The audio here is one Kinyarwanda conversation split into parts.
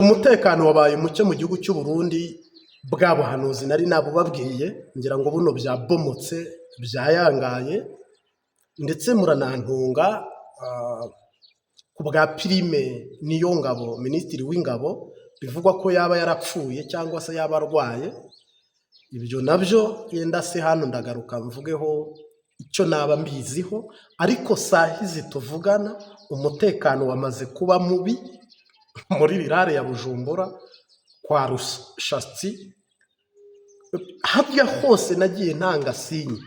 Umutekano wabaye muke mu gihugu cy'u Burundi, bwa buhanuzi nari nabubabwiye ngira ngo buno byabomotse byayangaye, ndetse muranantunga ku bwa Prime Niyongabo, minisitiri w'ingabo, bivugwa ko yaba yarapfuye cyangwa se yaba arwaye. Ibyo nabyo yenda se hano ndagaruka mvugeho icyo naba mbiziho, ariko sahizi tuvugana umutekano wamaze kuba mubi muri rirare ya Bujumbura kwa Rushatsi. Habya hose nagiye ntanga sinye,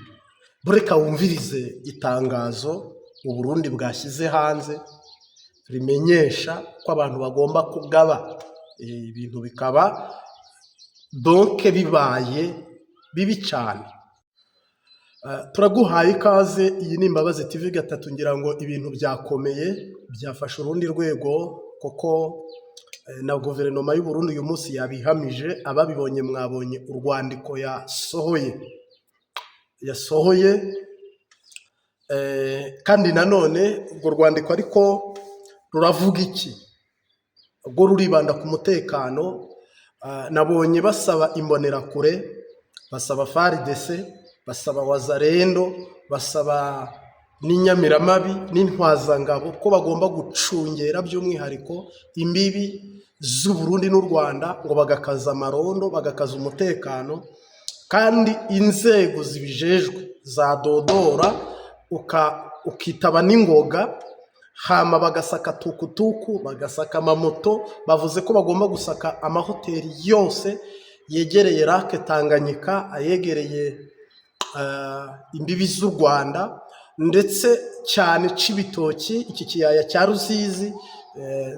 bureka wumvirize itangazo u Burundi bwashyize hanze rimenyesha ko abantu bagomba kugaba ibintu, bikaba donke bibaye bibi cyane. Turaguhaye ikaze, iyi ni Imbabazi TV gatatu. Ngira ngo ibintu byakomeye, byafashe urundi rwego, kuko na guverinoma y'u Burundi uyu munsi yabihamije. Ababibonye mwabonye urwandiko yasohoye, kandi nanone urwo rwandiko ariko ruravuga iki? Ubwo ruribanda ku mutekano. Nabonye basaba imbonerakure, basaba FARDC, basaba Wazalendo, basaba n'inyamiramabi n'intwazangabo ko bagomba gucungera by'umwihariko imbibi z'u Burundi n'u Rwanda, ngo bagakaza amarondo, bagakaza umutekano, kandi inzego zibijejwe zadodora ukitaba n'ingoga, hama bagasaka tukutuku, bagasaka amamoto. Bavuze ko bagomba gusaka amahoteli yose yegereye Lake Tanganyika, ayegereye imbibi z'u Rwanda, ndetse cyane Cibitoki, iki kiyaya cya Rusizi.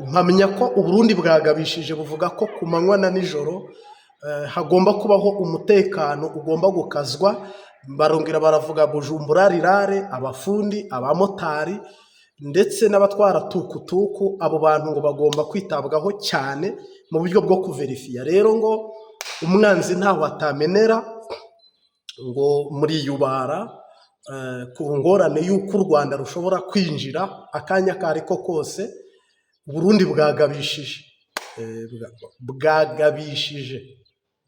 Mpamya ko u Burundi bwagabishije, buvuga ko ku manywa na nijoro hagomba kubaho umutekano ugomba gukazwa. Barongera baravuga Bujumbura rirare, abafundi, abamotari ndetse n'abatwara tukutuku. Abo bantu ngo bagomba kwitabwaho cyane mu buryo bwo kuverifiya. Rero ngo umwanzi ntaho atamenera, ngo muriyubara ku ngorane y'uko u Rwanda rushobora kwinjira akanya kariko kose. Burundi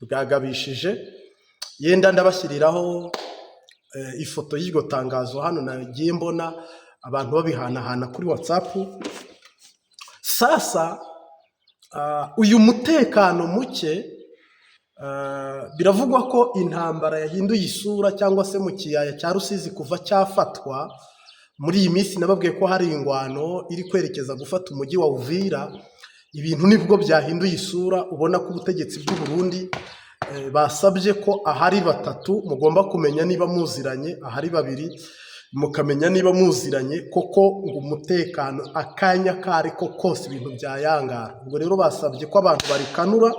bwagabishije. Yenda ndabashyiriraho ifoto y'iryo tangazo hano, nagiye mbona abantu babihanahana kuri WhatsApp. Sasa uyu mutekano muke, biravugwa ko intambara yahinduye isura, cyangwa se mu kiyaya cya Rusizi kuva cyafatwa. Muri iyi minsi nababwiye ko hari ingwano iri kwerekeza gufata umujyi wa Uvira. Ibintu nibwo byahinduye isura. Ubona ko ubutegetsi bw'u Burundi basabye ko ahari batatu mugomba kumenya niba muziranye, ahari babiri mukamenya niba muziranye koko, ngo umutekano akanya kariko kose ibintu byayangara. Ubwo rero basabye ko abantu barikanura,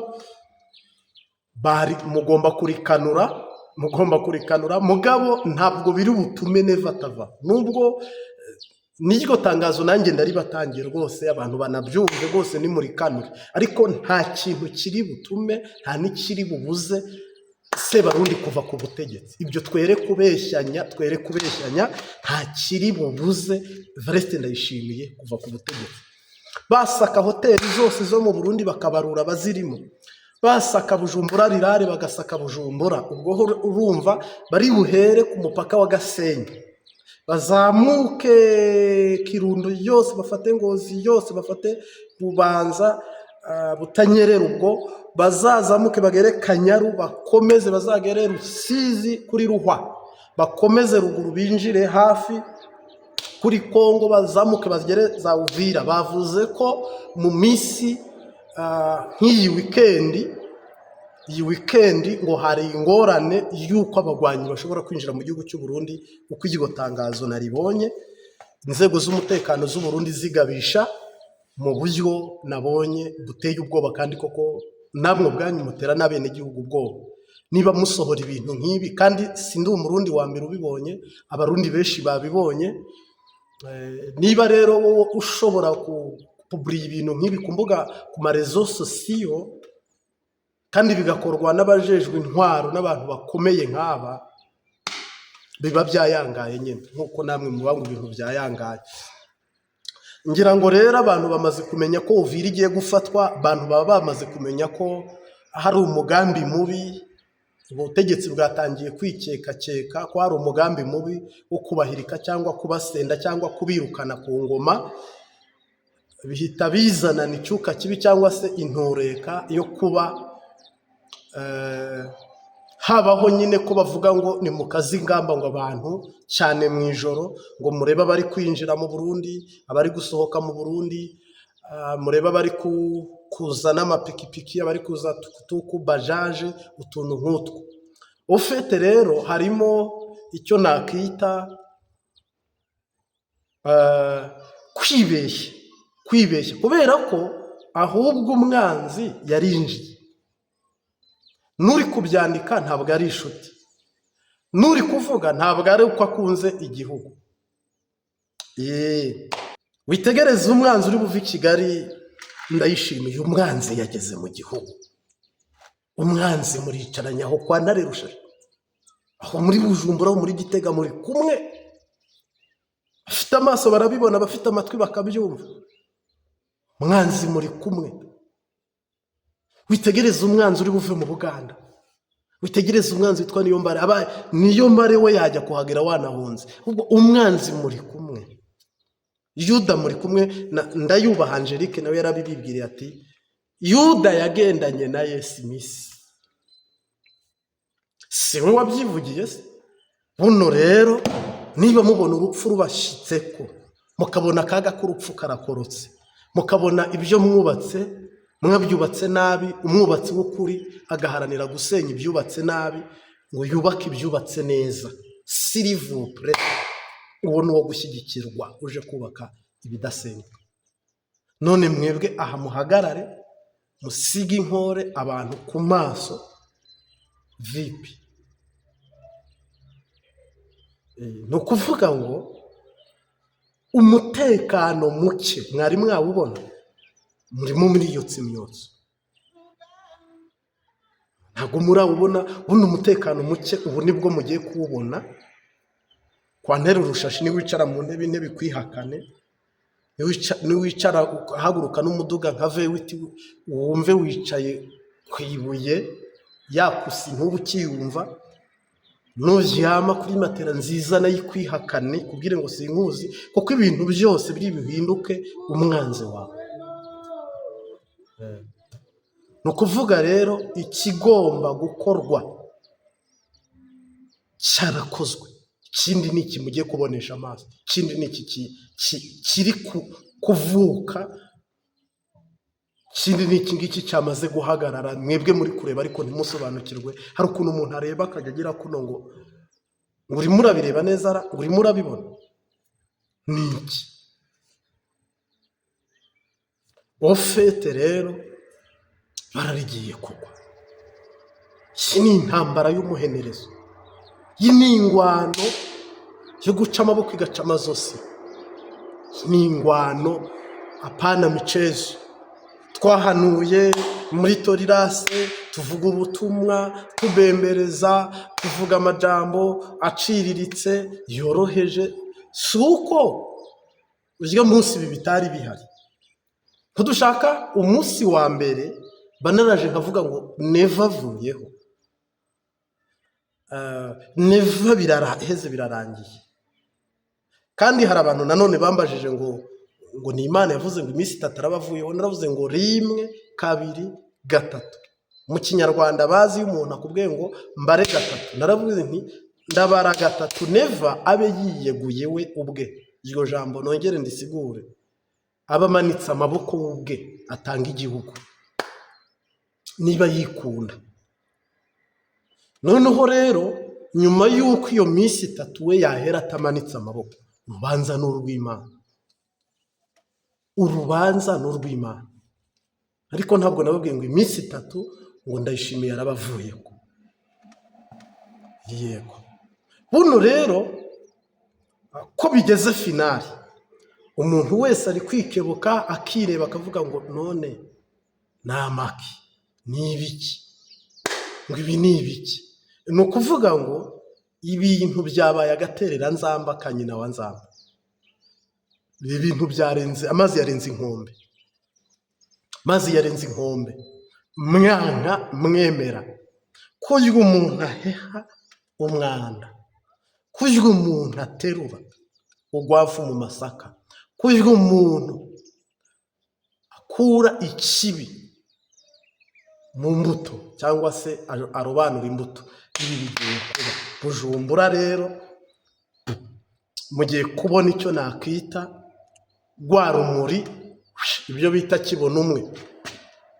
mugomba kurikanura, mugabo ntabwo biri butume neva tava. Nubwo n'iryo tangazo nanjye ndaribatangiye rwose, abantu banabyumve rwose, ni muri kanure. Ariko nta kintu kiri butume, nta n'ikiri bubuze Sebarundi kuva ku butegetsi. Ibyo twere kubeshyanya, nta kiri bubuze Evariste Ndayishimiye kuva ku butegetsi. Basaka hoteli zose zo mu Burundi bakabarura bazirimo, basaka Bujumbura rirare bagasaka Bujumbura. Ubwo urumva bari buhere ku mupaka wa Gasenyi, bazamuke Kirundo yose, bafate Ngozi yose, bafate Bubanza, Butanyerera. Ubwo bazazamuke bagere Kanyaru, bakomeze bazagere Rusizi kuri Ruhwa, bakomeze ruguru binjire hafi kuri Kongo, bazamuke bagere za Uvira. Bavuze ko mu minsi nk'iyi wikendi ngo hari ingorane y'uko abagwanyi bashobora kwinjira mu gihugu cy'u Burundi. Uko iryo tangazo naribonye, inzego z'umutekano z'u Burundi zigabisha mu buryo nabonye buteye ubwoba, kandi koko namwe ubwanyu mutera n'abenegihugu ubwoba niba musohora ibintu nk'ibi. Kandi sindi umurundi wa mbere ubibonye, abarundi benshi babibonye. Niba rero wowe ushobora kupuburiya ibintu nk'ibi ku mbuga, ku marezo sosiyo, kandi bigakorwa n'abajejwe intwaro n'abantu bakomeye nk'aba, biba byayangaye nyine, nk'uko namwe muba ngo ibintu byayangaye. ngira ngo rero abantu bamaze kumenya ko Uvira igiye gufatwa, abantu baba bamaze kumenya ko hari umugambi mubi. Ubutegetsi bwatangiye kwikekakeka ko hari umugambi mubi wo kubahirika cyangwa kubasenda cyangwa kubirukana ku ngoma, bihita bizanana icyuka kibi cyangwa se intureka yo kuba habaho nyine ko bavuga ngo ni mu kazi ingamba ngo abantu cyane mu ijoro ngo mureba bari kwinjira mu Burundi, abari gusohoka mu Burundi, mureba bari kuza n'amapikipiki, abari kuza tukutuku, bajaje, utuntu nk'utwo. Ufite rero harimo icyo nakita kwibeshya kubera ko ahubwo umwanzi yarinjiye. Nuri kubyandika ntabwo ari inshuti, nuri kuvuga ntabwo ari uko akunze igihugu. Witegereze umwanzi uri buve i Kigali, ndayishimiye umwanzi yageze mu gihugu. Umwanzi muricaranye aho kwa Ntare Rushashi, aho muri Bujumbura, muri Gitega, muri kumwe. Bafite amaso barabibona, bafite amatwi bakabyumva. Umwanzi muri kumwe. Witegereze umwanzi uri buve mu Buganda, witegereze umwanzi witwa Niyombare we yajya kuhagera wanahunze. Ubwo umwanzi muri kumwe. Yuda muri kumwe. Ndayubaha Angelique nawe yarabibibwiriye ati Yuda yagendanye na Yesu iminsi. Si we wabyivugiye se? Buno rero niba mubona urupfu rubashitseko, mukabona akaga k'urupfu karakorotse, mukabona ibyo mwubatse mwabyubatse nabi, umwubatsi w'ukuri agaharanira gusenya ibyubatse nabi ngo yubake ibyubatse neza, s'il-vous-plaît, uwo ni uwo gushyigikirwa uje kubaka ibidasenywa. None mwebwe aha muhagarare musige inkore abantu ku maso. Vipi? Ni ukuvuga ngo umutekano muke mwari mwawubona, murimo muri iyo tsimyotso. Ntabwo murawubona. Buno umutekano muke ubu nibwo mugiye kuwubona. Kwa Ntare Rushashi ni wicara mu ntebe, intebe ikwihakane, ni wicara uhaguruka n'umuduga nka vewiti wumve wicaye ku ibuye yakusi ntubu ukiyumva. Nuryama kuri matera nziza nayo ikwihakane kubwire ngo sinkuzi, kuko ibintu byose biri bihinduke umwanzi wawe. Ni ukuvuga rero ikigomba gukorwa cyarakozwe. Ikindi ni iki mugiye kubonesha amaso, ikindi ni iki kiri kuvuka, ikindi ni iki ngiki cyamaze guhagarara. Mwebwe muri kureba ariko ntimusobanukirwe. Hari ukuntu umuntu areba akajya agira kuno ngo urimo urabireba neza, urimo urabibona. Ni iki? Ofete rero bararigiye kugwa. Iyi ni intambara y'umuhenerezo. Iyi ni ingwano yo guca amaboko igaca amazosi. Ni ingwano apana micezo. Twahanuye muri torirase, tuvuga ubutumwa, tubembereza, tuvuga amajambo aciriritse yoroheje. Si uko urya munsi ibi bitari bihari. Ntudushaka umunsi wa mbere banaraje nkavuga ngo neva avuyeho, neva biraheze birarangiye. Kandi hari abantu nanone bambajije ngo ni Imana yavuze ngo iminsi 3 arabavuyeho. Naravuze ngo 1, 2, 3. Mu Kinyarwanda bazi umuntu akubwiye ngo mbare 3, naravuze nti ndabara 3 neva abe yiyeguye we ubwe. Iryo jambo nongere ndisigure, abamanitse amaboko ubwe atanga igihugu niba yikunda. Noneho rero nyuma y'uko iyo minsi 3 we yahera atamanitse amaboko, urubanza n'urw'Imana. Urubanza n'urw'Imana. Ariko ntabwo nababwiye ngo iminsi 3 ngo ndayishimiye arabavuyeho. Yego. Buno rero ko bigeze finali, umuntu wese ari kwikebuka akireba akavuga ngo none namaki ni ibiki, ngo ibi ni ibiki. Ni ukuvuga ngo ibintu byabaye agaterera nzamba kanyina wa nzamba. ibi bintu byarenze, amazi yarenze inkombe, amazi yarenze inkombe. Mwana mwemera kurya umuntu aheha umwanda, kurya umuntu aterura urwavu mu masaka, kurya umuntu akura ikibi mu mbuto cyangwa se arobanura imbuto. Ibi bigiye kuba Bujumbura rero, mugiye kubona icyo nakwita rwa rumuri, ibyo bita kibona umwe.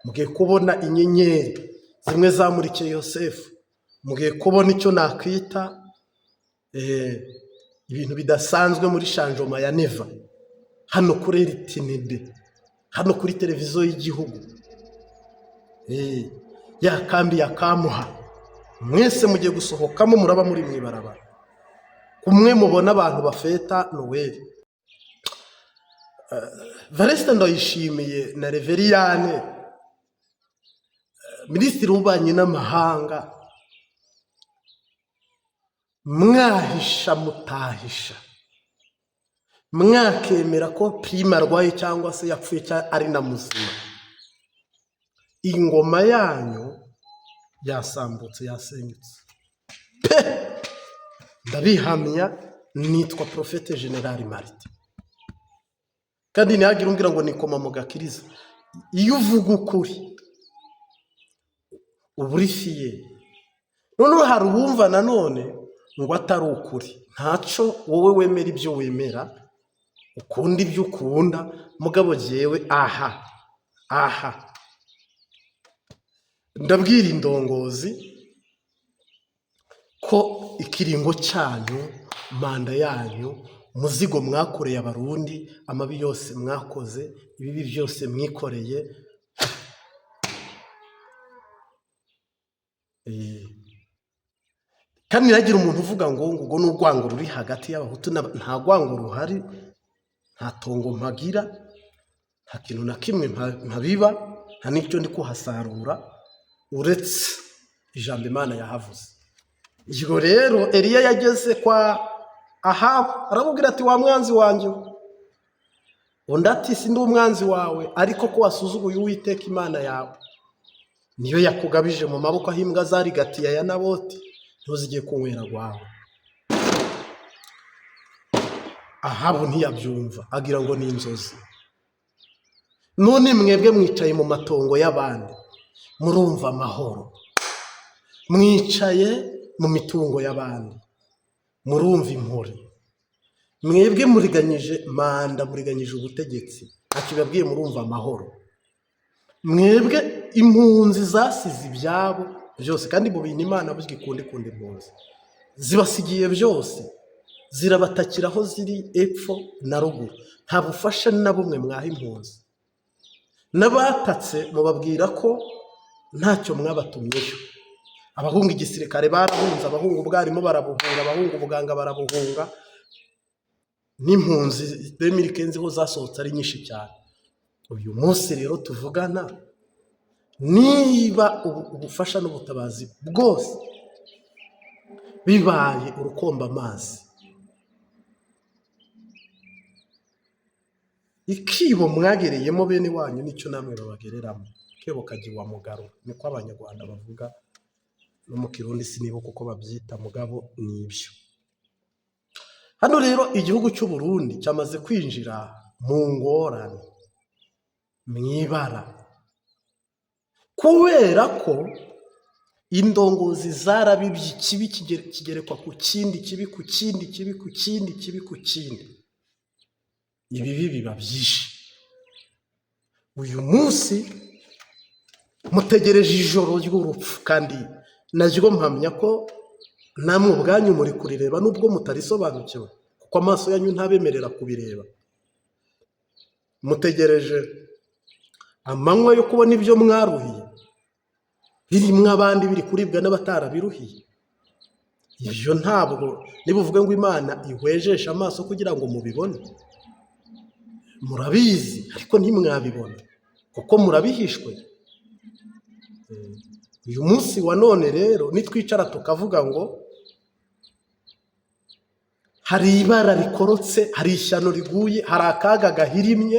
Mugiye kubona inyenyeri zimwe zamurikiye Yosefu. Mugiye kubona icyo nakwita ibintu bidasanzwe muri shanjoma ya Neva, hano kuri RTNB, hano kuri televiziyo y'igihugu, ya kambi ya Kamuha. Mwese mugiye gusohokamo, muraba muri mwibarabara, kumwe mubona abantu bafeta Noel. Valeste Ndayishimiye na Reveriyane, Minisitiri w'Ububanyi n'Amahanga, mwahisha mutahisha, mwakemera ko Prime arwaye cyangwa se yapfuye ari na muzima, ingoma yanyu yasambutse, yasenyutse pe. Ndabihamya, nitwa Prophète General Martin, kandi ntihagire umbwira ngo nikoma mu gakiriza. Iyo uvuga ukuri uba uri fiye. Noneho hari uwumva nanone ngo atari ukuri. Ntaco, wowe wemera ibyo wemera, ukunda ibyo ukunda, mugabo jewe aha ndabwira indongozi ko ikiringo cyanyu, manda yanyu, umuzigo mwakoreye abarundi, amabi yose mwakoze, ibibi byose mwikoreye, kandi ntihagire umuntu uvuga ngo ubwo n'urwango ruri hagati y'abahutu. Nta rwango ruhari, nta tongo mpagira, nta kintu na kimwe mpabiba, nta n'icyo ndi kuhasarura uretse ijambo Imana yahavuze. Iyo rero Eliya yageze kwa Ahabu, aramubwira ati wa mwanzi wanjye, undi ati sindi umwanzi wawe, ariko ko wasuzuguye Uwiteka Imana yawe, niyo yakugabije mu maboko aho imbwa zarigatiye ya Naboti, ntuzigiye kunywera rwawe. Ahabu ntiyabyumva, agira ngo ni inzozi. None mwebwe mwicaye mu matongo y'abandi, murumva amahoro. Mwicaye mu mitungo y'abandi, murumva impore. Mwebwe muriganyije manda, muriganyije ubutegetsi, akibabwiye murumva amahoro. Mwebwe impunzi zasize ibyabo byose, kandi mu bintu Imana burya ikunda impunzi, zibasigiye byose, zirabatakira aho ziri epfo na ruguru. Nta bufasha na bumwe mwaha impunzi. N'abatatse mubabwira ko ntacyo mwabatumyeyo. Abahunga igisirikare barahunze, abahunga ubwarimu barabuhunga, abahunga ubuganga barabuhunga, n'impunzi 2015 ho zasohotse ari nyinshi cyane. Uyu munsi rero tuvugana, niba ubufasha n'ubutabazi bwose bibaye urukomba amazi, ikibo mwagereyemo bene wanyu nicyo namwe babagereramo. Kebo kagiwa mugaro, niko Abanyarwanda bavuga, no mu Kirundi sinibuka uko babyita, mugabo nibyo. Hano rero igihugu cy'u Burundi cyamaze kwinjira mu ngorane, mwibara, kubera ko indongozi zarabibye ikibi kigerekwa ku kindi, kibi ku kindi, kibi ku kindi, kibi ku kindi. Ibibi biba byinshi. Uyu munsi mutegereje ijoro ry'urupfu, kandi naryo mpamya ko namwe ubwanyu muri kurireba nubwo mutarisobanukiwe, kuko amaso yanyu ntabemerera kubireba. Mutegereje amanywa yo kubona ibyo mwaruhiye, birimwo abandi biri kuribwa n'abatarabiruhiye. Ibyo ntabwo nibuvuge ngo Imana ihwejesha amaso kugira ngo mubibone. Murabizi ariko ntimwabibona kuko murabihishwe. Uyu munsi wa none rero nitwicara tukavuga ngo hari ibara rikorotse, hari ishyano riguye, hari akaga gahirimye,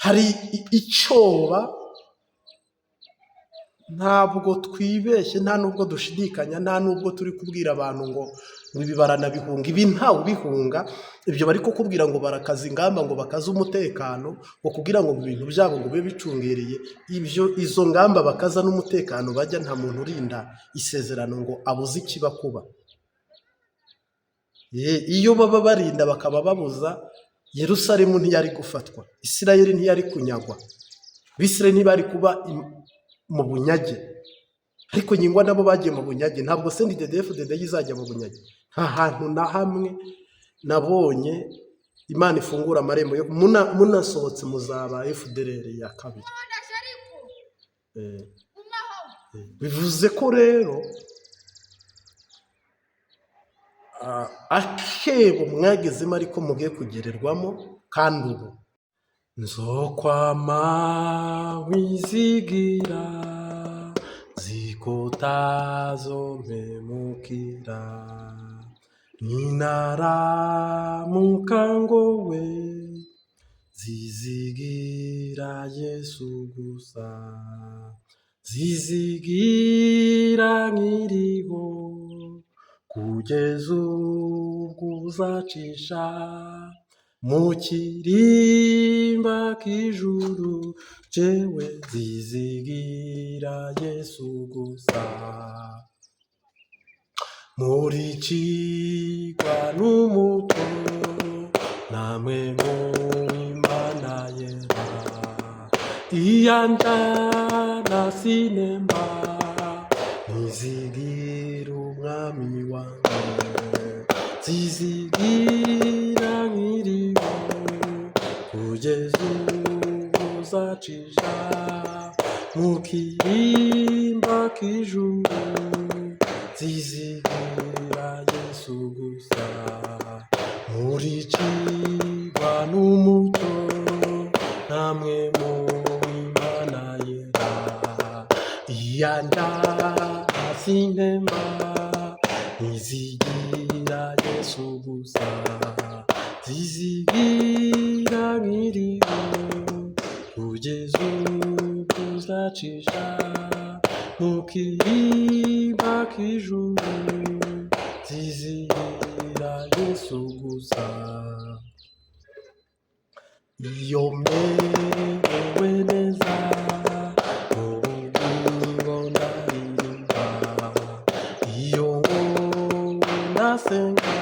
hari icyoba. Ntabwo twibeshye, nta nubwo dushidikanya, nta nubwo turi kubwira abantu ngo ibi baranabihunga. Ibi ntawe ubihunga. Ibyo bari kukubwira ngo barakaza ingamba, ngo bakaze umutekano, ngo kugira ngo ibintu byabo ngo bibe bicungereye. Izo ngamba bakaza n'umutekano bajya, nta muntu urinda isezerano ngo abuze ikiba kuba. Iyo baba barinda bakaba babuza, Yerusalemu ntiyari gufatwa, Isirayeli ntiyari kunyagwa, Bisirayeli ntibari kuba mu bunyage. Ariko nyingwa nabo bagiye mu bunyage. Ntabwo CNDD-FDD izajya mu bunyage. Nta hantu na hamwe nabonye Imana ifungura amarembo yo munasohotse muzaba FDLR ya kabiri. Bivuze ko rero akebo mwagezemo ariko mugiye kugererwamo, kandi ubu nzokwama wizigira zikotazompemukira, ninaramuka ngowe zizigira Yesu gusa, zizigira nkiriho kugeza ubwo uzacisha mu kirimba k'ijuru, jewe zizigira Yesu gusa. Muri cigwa n'umuto namwe mu Imana yera, iyanjana sinemba nizigira umwami wanjye, zizigira nkiriho kugeza ubwo uzacisha mu kirimba k'ijuru, zizigira Yesu gusa. Muri cigwa n'umuto namwe mu Imana yera, iyanjana sinemba nizigira Yesu gusa, zizigira nkiriho kugeza ubwo uzacisha mu kirimba k'ijuru, zizigira Yesu gusa. Iyo merewe neza ubugingo ndaririmba, iyo ndasenga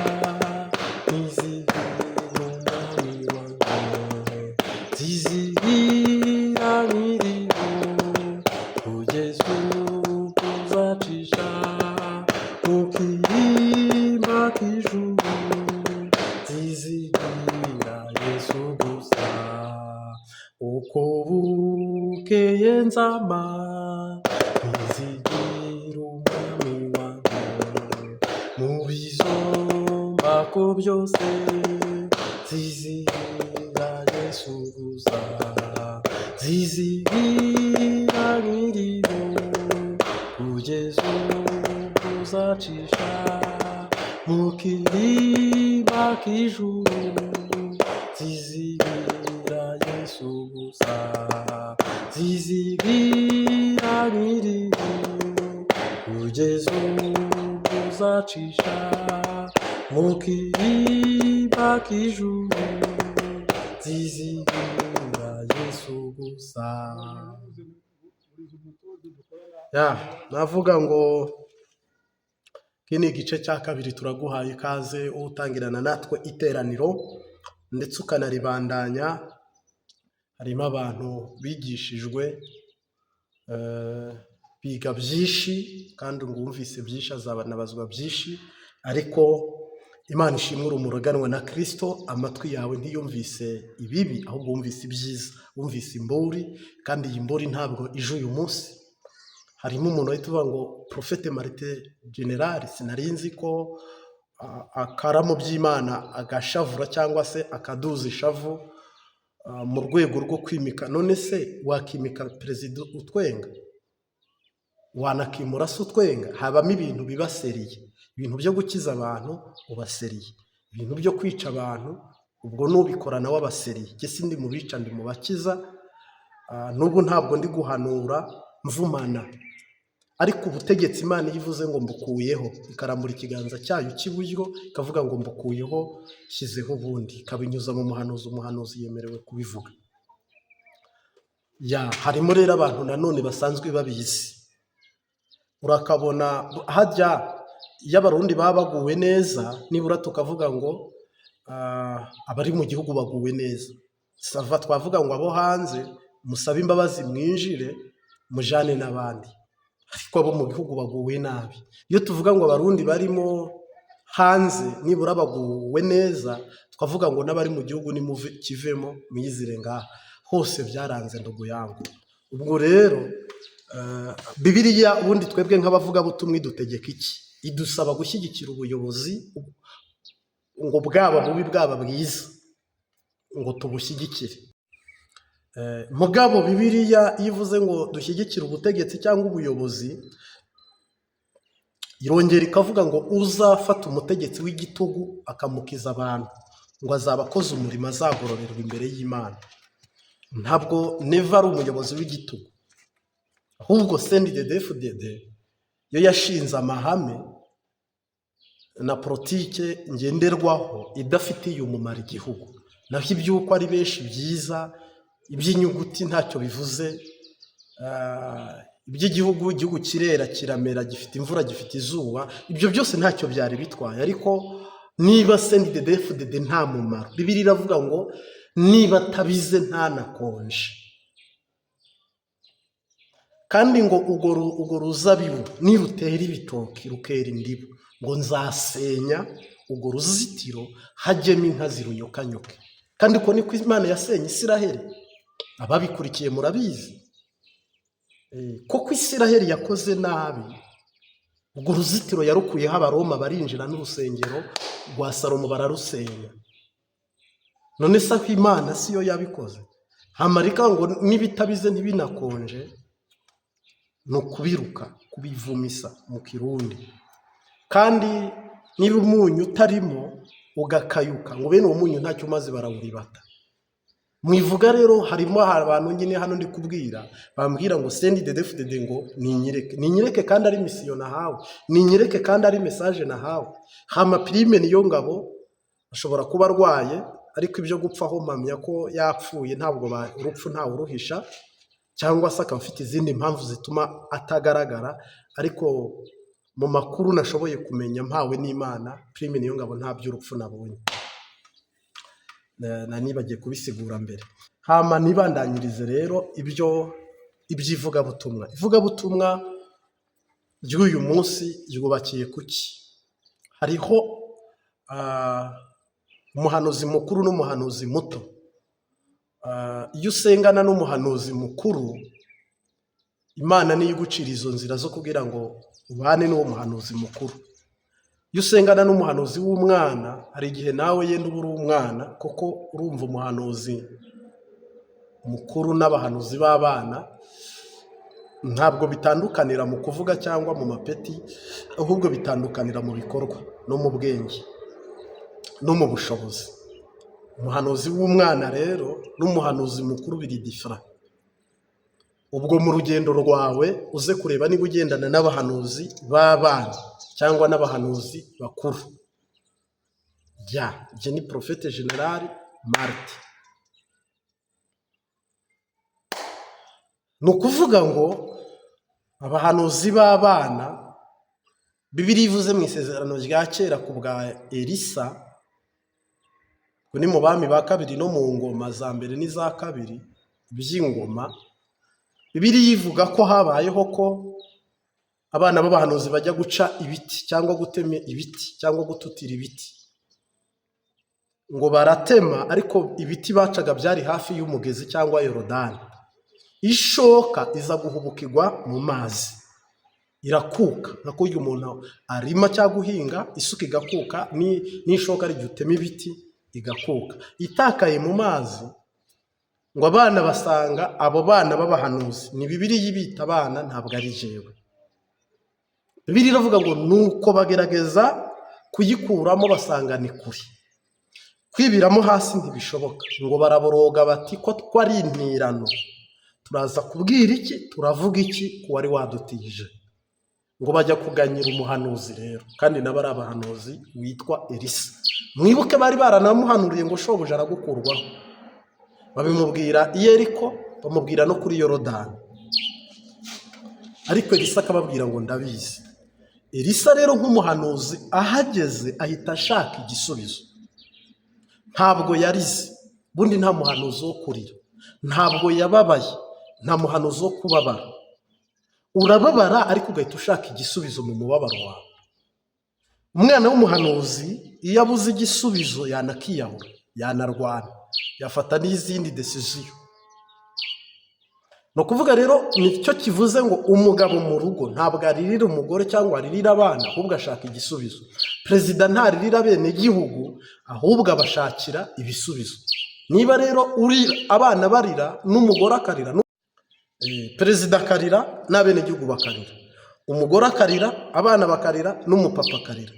nizigira umwami wanjye, zizigira nkiriho kugeza ubwo uzacisha mu kirimba k'ijuru, zizigira Yesu gusa. Uko bukeye nzama nizigira umwami wanjye, mu bizombako byose zizigira Yesu gusa, zizigira nkiriho kugeza ubwo uzacisha mu kirimba k'ijuru, zizigira Yesu gusa, zizigira nkiriho kugeza ubwo uzacisha mu kirimba k'ijuru, zizigira Yesu gusa. Navuga ngo iki ni igice cya kabiri. Turaguhaye ikaze utangirana natwe iteraniro ndetse ukanaribandanya. Harimo abantu bigishijwe biga byinshi, kandi ngo wumvise byinshi azabanabazwa byinshi, ariko Imana ishimwe urumuri uganwa na Kristo. Amatwi yawe ntiyumvise ibibi, ahubwo wumvise ibyiza, wumvise imburi, kandi iyi mburi ntabwo ije uyu munsi. Harimo umuntu wahita uvuga ngo Profete Martin General, sinari nzi ko akara mu by'Imana agashavura cyangwa se akaduza ishavu mu rwego rwo kwimika. None se wakimika perezida utwenga? Wanakimura se utwenga? Habamo ibintu bibaseriye, ibintu byo gukiza abantu ubaseriye. ibintu byo kwica abantu, ubwo nubikora nawe abaseri. Jye sindi mu bica, ndi mu bakiza. N'ubu ntabwo ndi guhanura mvumana, ariko ubutegetsi Imana iyo ivuze ngo mbukuyeho, ikarambura ikiganza cyayo cy'iburyo ikavuga ngo mbukuyeho, shyizeho ubundi, ikabinyuza mu muhanuzi. Umuhanuzi yemerewe kubivuga. Harimo rero abantu nanone basanzwe babizi. Urakabona hajya iyo abarundi baba baguwe neza, nibura tukavuga ngo abari mu gihugu baguwe neza, sava twavuga ngo abo hanze musabe imbabazi mwinjire mujane n'abandi, ariko abo mu gihugu baguwe nabi. Iyo tuvuga ngo abarundi barimo hanze nibura baguwe neza, twavuga ngo n'abari mu gihugu nimuve kivemo mwizire ngaha, hose byaranze ndugu yangu. Ubwo rero Bibiliya ubundi twebwe nk'abavugabutumwa idutegeka iki? Idusaba gushyigikira ubuyobozi, ngo bwaba bubi bwaba bwiza, ngo tubushyigikire. Mugabo Bibiliya iyo ivuze ngo dushyigikire ubutegetsi cyangwa ubuyobozi, irongera ikavuga ngo uzafata umutegetsi w'igitugu akamukiza abantu, ngo azaba akoze umurimo, azagororerwa imbere y'Imana. Ntabwo neva ari umuyobozi w'igitugu, ahubwo CNDD-FDD yo yashinze amahame na politike ngenderwaho idafitiye umumaro igihugu. Naho iby'uko ari benshi byiza, iby'inyuguti ntacyo bivuze. Iby'igihugu kirera kiramera, gifite imvura, gifite izuba, ibyo byose ntacyo byari bitwaye. Ariko niba CNDD-FDD nta mumaro, Bibiliya iravuga ngo niba atabize ntanakonje. Kandi ngo urwo ruzabibu nirutera ibitoki rukera indibu, ngo nzasenya urwo ruzitiro hajyemo inka zirunyukanyoke. Kandi ko niko Imana yasenye Isiraheli. Ababikurikiye murabizi koko Isiraheli yakoze nabi. Urwo ruzitiro yarukuyeho Abaroma barinjira, n'urusengero rwa Salomo bararusenya. None se ko Imana siyo yabikoze? Hamarika ngo nibitabize ntibinakonje, no kubiruka, kubivumisa mu Kirundi. Kandi niba umunyu utarimo ugakayuka, ngo bene uwo munyu ntacyo maze barawuribata. Mwivuga rero harimo abantu nyine hano ndi kubwira, bambwira ngo CNDD-FDD ngo ninyereke kandi ari misiyo nahawe, ninyereke kandi ari message nahawe. Hama Prime niyo ngabo ashobora kuba arwaye, ariko ibyo gupfaho mpamya ko yapfuye, ntabwo urupfu ntawe uruhisha, cyangwa se akaba afite izindi mpamvu zituma atagaragara. Ariko mu makuru nashoboye kumenya mpawe n'Imana, Prime niyo ngabo nta by'urupfu nabonye. Nibagiye kubisigura mbere. Hama nibandanyirize rero iby'ivugabutumwa. Ivugabutumwa ry'uyu munsi ryubakiye kuki? Hariho umuhanuzi mukuru n'umuhanuzi muto. Iyo usengana n'umuhanuzi mukuru, Imana niyo igucira izo nzira zo kugira ngo ubane n'uwo muhanuzi mukuru. Iyo usengana n'umuhanuzi w'umwana, hari igihe nawe yenda uba uri umwana, kuko urumva umuhanuzi mukuru n'abahanuzi b'abana ntabwo bitandukanira mu kuvuga cyangwa mu mapeti, ahubwo bitandukanira mu bikorwa no mu bwenge no mu bushobozi. Umuhanuzi w'umwana rero n'umuhanuzi mukuru biri different. Ubwo mu rugendo rwawe uze kureba niba ugendana n'abahanuzi b'abana cyangwa n'abahanuzi bakuru. Je ni Prophète Général Martin. Ni ukuvuga ngo abahanuzi b'abana, Bibiliya ivuze mu isezerano rya kera ku bwa Elisa, ni mu bami ba kabiri no mu ngoma za mbere n'iza kabiri by'ingoma, Bibiliya ivuga ko habayeho ko abana b'abahanuzi bajya guca ibiti cyangwa gutema ibiti cyangwa gututira ibiti. Ngo baratema, ariko ibiti bacaga byari hafi y'umugezi cyangwa Yorodani. Ishoka iza guhubukirwa mu mazi, irakuka. Nako uyu umuntu arima cyangwa guhinga, isuka igakuka, n'ishoka ry'utema ibiti igakuka. Itakaye mu mazi, ngo abana basanga abo bana b'abahanuzi. Ni Bibiliya ibita abana, ntabwo ari jewe. Bibiliya iravuga ngo nuko bagerageza kuyikuramo basanga ni kuri. kwibiramo hasi ntibishoboka, ngo baraboroga bati ko twari intirano turaza kubwira iki, turavuga iki ku wari wadutije, ngo bajya kuganyira umuhanuzi rero, kandi nabo ari abahanuzi witwa Elisa. Mwibuke bari baranamuhanuriye ngo shobuja aragukurwaho, babimubwira i Yeriko, bamubwira no kuri Yorodani, ariko Elisa akababwira ngo ndabizi. Elisa rero nk'umuhanuzi ahageze ahita ashaka igisubizo. Ntabwo yarize, bundi nta muhanuzi wo kurira, ntabwo yababaye, nta muhanuzi wo kubabara. Urababara ariko ugahita ushaka igisubizo mu mubabaro wawe. Umwana w'umuhanuzi iyo abuze igisubizo yanakiyahura, yanarwana, yafata n'izindi decision. No kuvuga rero nicyo kivuze ngo umugabo mu rugo ntabwo aririra umugore cyangwa aririra abana, ahubwo ashaka igisubizo. Perezida ntaririra bene gihugu, ahubwo abashakira ibisubizo. Niba rero urira abana barira n'umugore akarira, perezida akarira n'abene gihugu bakarira, umugore akarira, abana bakarira, n'umupapa akarira,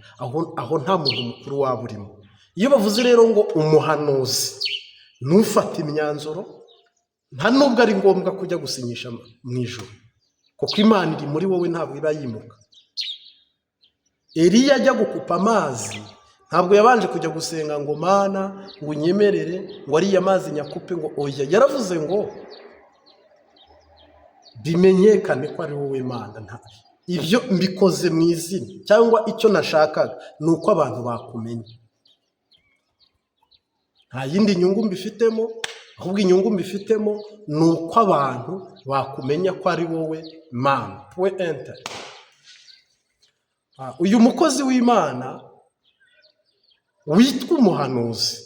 aho nta muntu mukuru waba urimo. Iyo bavuze rero ngo umuhanuzi ntufate imyanzuro, nta nubwo ari ngombwa kujya gusinyisha mu ijuru, kuko Imana iri muri wowe, ntabwo iba yimuka. Eliya ajya gukupa amazi ntabwo yabanje kujya gusenga ngo Mana ngo unyemerere ngo ariya mazi nyakupe, ngo oya, yaravuze ngo bimenyekane ko ari wowe Mana. Ibyo mbikoze mu izina, cyangwa icyo nashakaga ni uko abantu bakumenya, nta yindi nyungu mbifitemo, ahubwo inyungu mbifitemo ni uko abantu bakumenya ko ari wowe Mana. Uyu mukozi w'Imana witwa umuhanuzi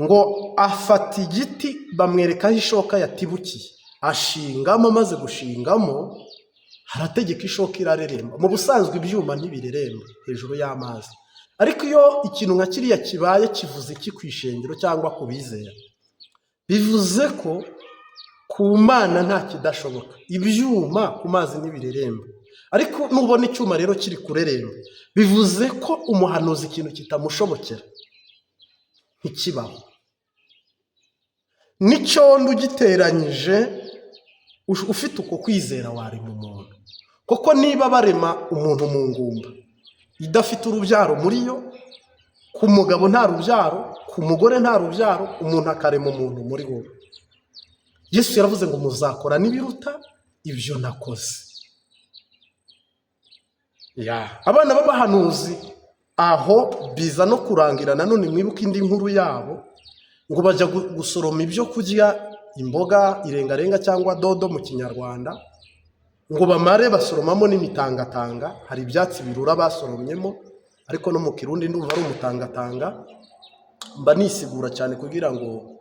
ngo afata igiti bamwerekaho ishoka yatibukiye, ashingamo, amaze gushingamo harategeka ishoka irareremba. Mu busanzwe ibyuma ntibireremba hejuru y'amazi, ariko iyo ikintu nka kiriya kibaye kivuze iki ku ishengero cyangwa ku bizera, bivuze ko ku Mana nta kidashoboka. Ibyuma ku mazi ntibireremba, ariko nubona icyuma rero kiri kureremba, bivuze ko umuhanuzi ikintu kitamushobokera ntikibaho. N'icyondo ugiteranyije ufite uko kwizera warema umuntu, kuko niba barema umuntu mu ngumba idafite urubyaro muri yo, ku mugabo nta rubyaro, ku mugore nta rubyaro, umuntu akarema umuntu muri wowe. Yesu yaravuze ngo muzakora n'ibiruta ibyo nakoze. Abana b'abahanuzi aho biza no kurangira. Nanone mwibuke indi nkuru yabo, ngo bajya gusoroma ibyo kurya, imboga, irengarenga cyangwa dodo mu kinyarwanda, ngo bamare basoromamo n'imitangatanga. Hari ibyatsi birura basoromyemo, ariko no mu Kirundi ndumva ari umutangatanga. Mba nisigura cyane kugira ngo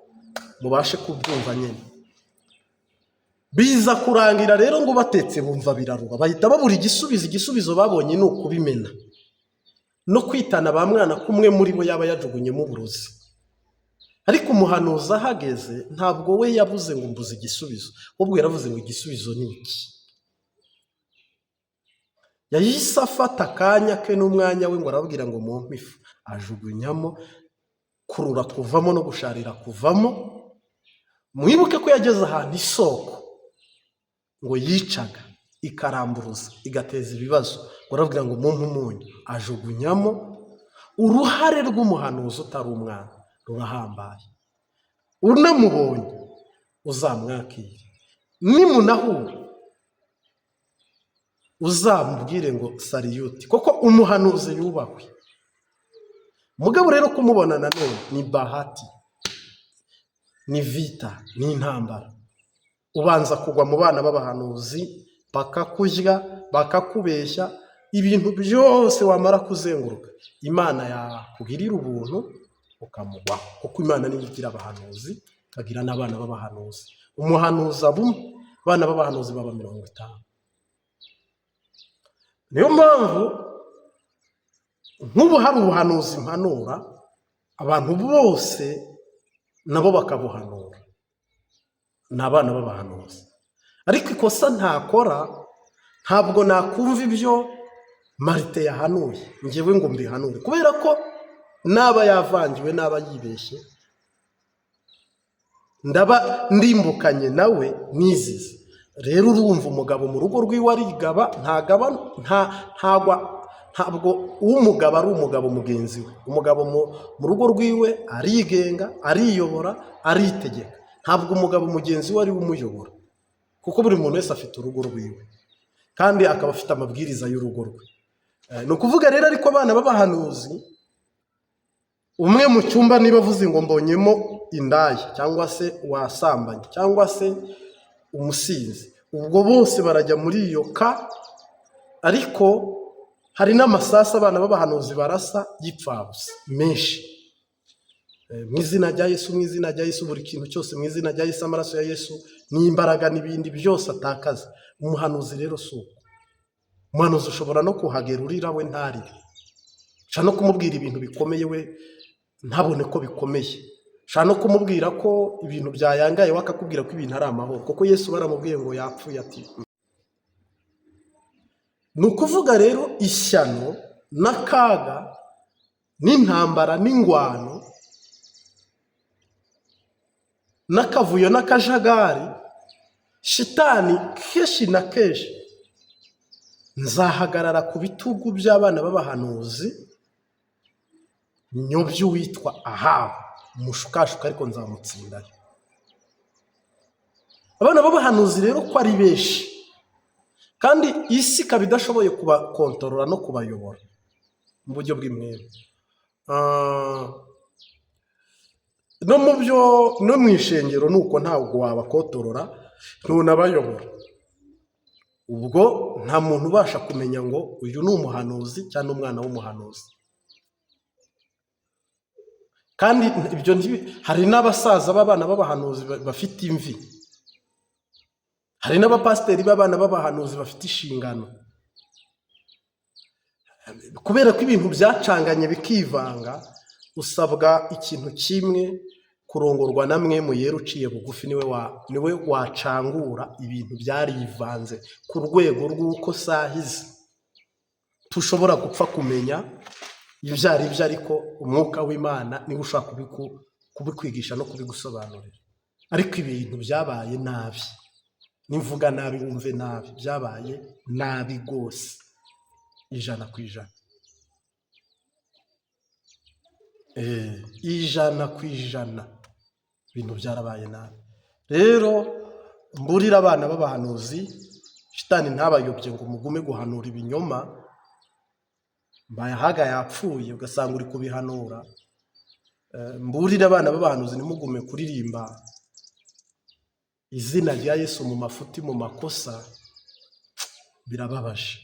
mubashe kubyumva nyine. Biza kurangira rero ngo batetse bumva birarura, bahita babura igisubizo. Igisubizo babonye ni ukubimena no kwitana ba mwana kumwe muri bo yaba yajugunyemo uburozi. Ariko umuhanuzi ahageze ntabwo we yavuze ngo mbuze igisubizo, ahubwo yaravuze ngo igisubizo ni iki. Yahise afata akanya ke n'umwanya we ngo arababwira ngo mumpe ifu, ajugunyamo, kurura kuvamo no gusharira kuvamo. Mwibuke ko yageze ahantu isoko ngo yicaga ikaramburuza igateza ibibazo, ngo arababwira ngo mumpe umunyu, ajugunyamo. Uruhare rw'umuhanuzi utari umwana rurahambaye. Unamubonye uzamwakire, nimunahura uzamubwire ngo sariyuti, kuko umuhanuzi yubahwe. Mugabo rero kumubona nanone ni bahati, ni vita, ni intambara. Ubanza kugwa mu bana b'abahanuzi, bakakujya, bakakubeshya, ibintu byose wamara kuzenguruka, Imana yakugirira ubuntu ukamugwaho, kuko Imana niyo igira abahanuzi, ikagira n'abana b'abahanuzi. Umuhanuzi abana b'abahanuzi baba 50. Niyo mpamvu nk'ubu hari ubuhanuzi mpanura, abantu bose nabo bakabuhanura, ni abana b'abahanuzi. Ariko ikosa ntakora, ntabwo nakumva ibyo Marite yahanuye njyewe ngo mbihanure, kubera ko naba yavangiwe, naba yibeshye, ndaba ndimbukanye nawe nizize. Rero urumva umugabo mu rugo rw'iwe arigaba, ntabwo umugabo ari umugabo mugenzi we. Umugabo mu rugo rwiwe arigenga, ariyobora, aritegeka. Ntabwo umugabo mugenzi we ari we umuyobora, kuko buri muntu wese afite urugo rwiwe kandi akaba afite amabwiriza y'urugo rwe. Ni ukuvuga rero ariko abana b'abahanuzi, umwe mu cyumba niba avuze ngo mbonyemo indaya cyangwa se wasambanye cyangwa se umusinzi, ubwo bose barajya muri iyo ka. Ariko hari n'amasasu abana b'abahanuzi barasa y'ipfabusa menshi, mu izina rya Yesu, mu izina rya Yesu, buri kintu cyose mu izina rya Yesu, amaraso ya Yesu n'imbaraga n'ibindi byose atakaza. Umuhanuzi rero si uko. Umuhanuzi ushobora no kuhagera urira we ntarire, ushobora no kumubwira ibintu bikomeye we ntabone ko bikomeye, ushobora no kumubwira ko ibintu byayangaye we akakubwira ko ibintu ari amahoro, kuko Yesu baramubwiye ngo yapfuye ati. Ni ukuvuga rero ishyano n'akaga n'intambara n'ingwano n'akavuyo n'akajagari, shitani kenshi na kenshi nzahagarara ku bitugu by'abana b'abahanuzi, nyobyo witwa Ahabu, umushukashuka, ariko nzamutsindayo. Abana b'abahanuzi rero ko ari benshi, kandi isi ikaba idashoboye kubakontorora no kubayobora mu buryo bw'imwere. No mu ishengero nuko ntabwo wabakotorora, ntunabayobora. Ubwo nta muntu ubasha kumenya ngo uyu ni umuhanuzi cyangwa umwana w'umuhanuzi. Kandi ibyo hari n'abasaza b'abana b'abahanuzi bafite imvi, hari n'abapasiteri b'abana b'abahanuzi bafite inshingano. Kubera ko ibintu byacanganye bikivanga, usabwa ikintu kimwe, kurongorwa na mwe mu yera uciye bugufi, niwe wacangura ibintu byarivanze ku rwego rw'uko sahize tushobora gupfa kumenya ibyo ari byo, ariko umwuka w'Imana niwe ushaka kubikwigisha no kubigusobanurira. Ariko ibintu byabaye nabi, nimvuga nabi wumve nabi, byabaye nabi rwose 100%. 100%, ibintu byarabaye nabi. Rero mburira abana b'abahanuzi, shitani ntabayobye ngo mugume guhanura ibinyoma, bayahaga yapfuye ugasanga uri kubihanura. Mburira abana b'abahanuzi ntimugume kuririmba izina rya Yesu mu mafuti, mu makosa, birababaje.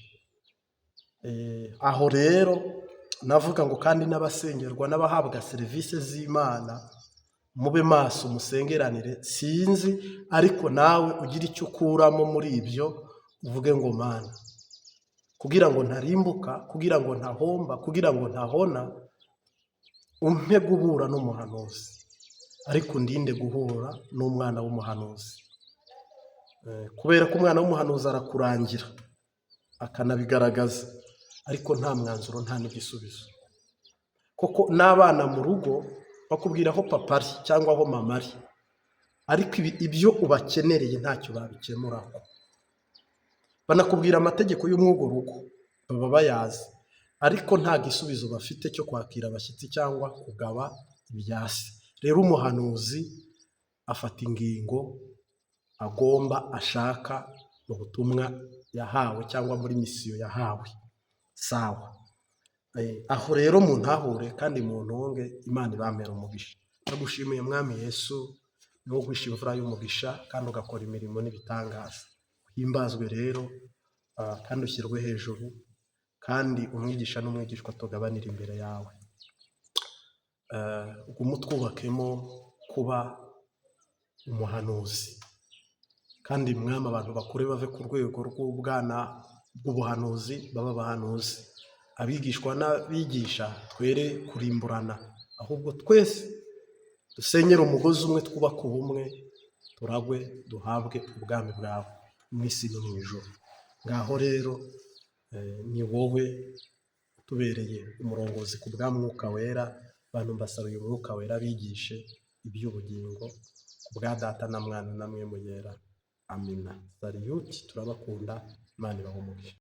Aho rero navuga ngo kandi n'abasengerwa n'abahabwa serivisi z'Imana, mube maso musengeranire. Sinzi, ariko nawe ugira icyo ukuramo muri ibyo, uvuge ngo Mana, kugira ngo ntarimbuka, kugira ngo ntahomba, kugira ngo ntahona, umpe guhura n'umuhanuzi, ariko ndinde guhura n'umwana w'umuhanuzi. Kubera ko umwana w'umuhanuzi arakurangira akanabigaragaza, ariko nta mwanzuro, nta n'igisubizo. Koko n'abana mu rugo bakubwira aho papa ari cyangwa aho mama ari, ariko ibyo ubakenereye ntacyo babikemuraho. Banakubwira amategeko y'umwugo rugo, baba bayazi, ariko nta gisubizo bafite cyo kwakira abashyitsi cyangwa kugaba ibyasi. Rero umuhanuzi afata ingingo agomba, ashaka mu butumwa yahawe cyangwa muri misiyo yahawe. Sawa. Aho rero muntahure kandi muntunge, Imana ibamera umugisha. Ndagushimiye Mwami Yesu, niwo gwisha imvura y'umugisha kandi ugakora imirimo n'ibitangaza. Himbazwe rero kandi ushyirwe hejuru, kandi umwigisha n'umwigishwa tugabanira imbere yawe. Umutwubakemo kuba umuhanuzi, kandi Mwami abantu bakure bave ku rwego rw'ubwana bw'ubuhanuzi baba abahanuzi, abigishwa n'abigisha twere kurimburana, ahubwo twese dusenyere umugozi umwe, twubake ubumwe, turagwe duhabwe ubwami bwawe mu isi no mu ijuru. Ngaho rero ni wowe utubereye umurongozi ku bwa Mwuka Wera, bantu mbasaruye umwuka wera bigishe iby'ubugingo ku bwa data na mwana na mwe muyera. Amina. Sariyuti, turabakunda, Imana ibahe umugisha.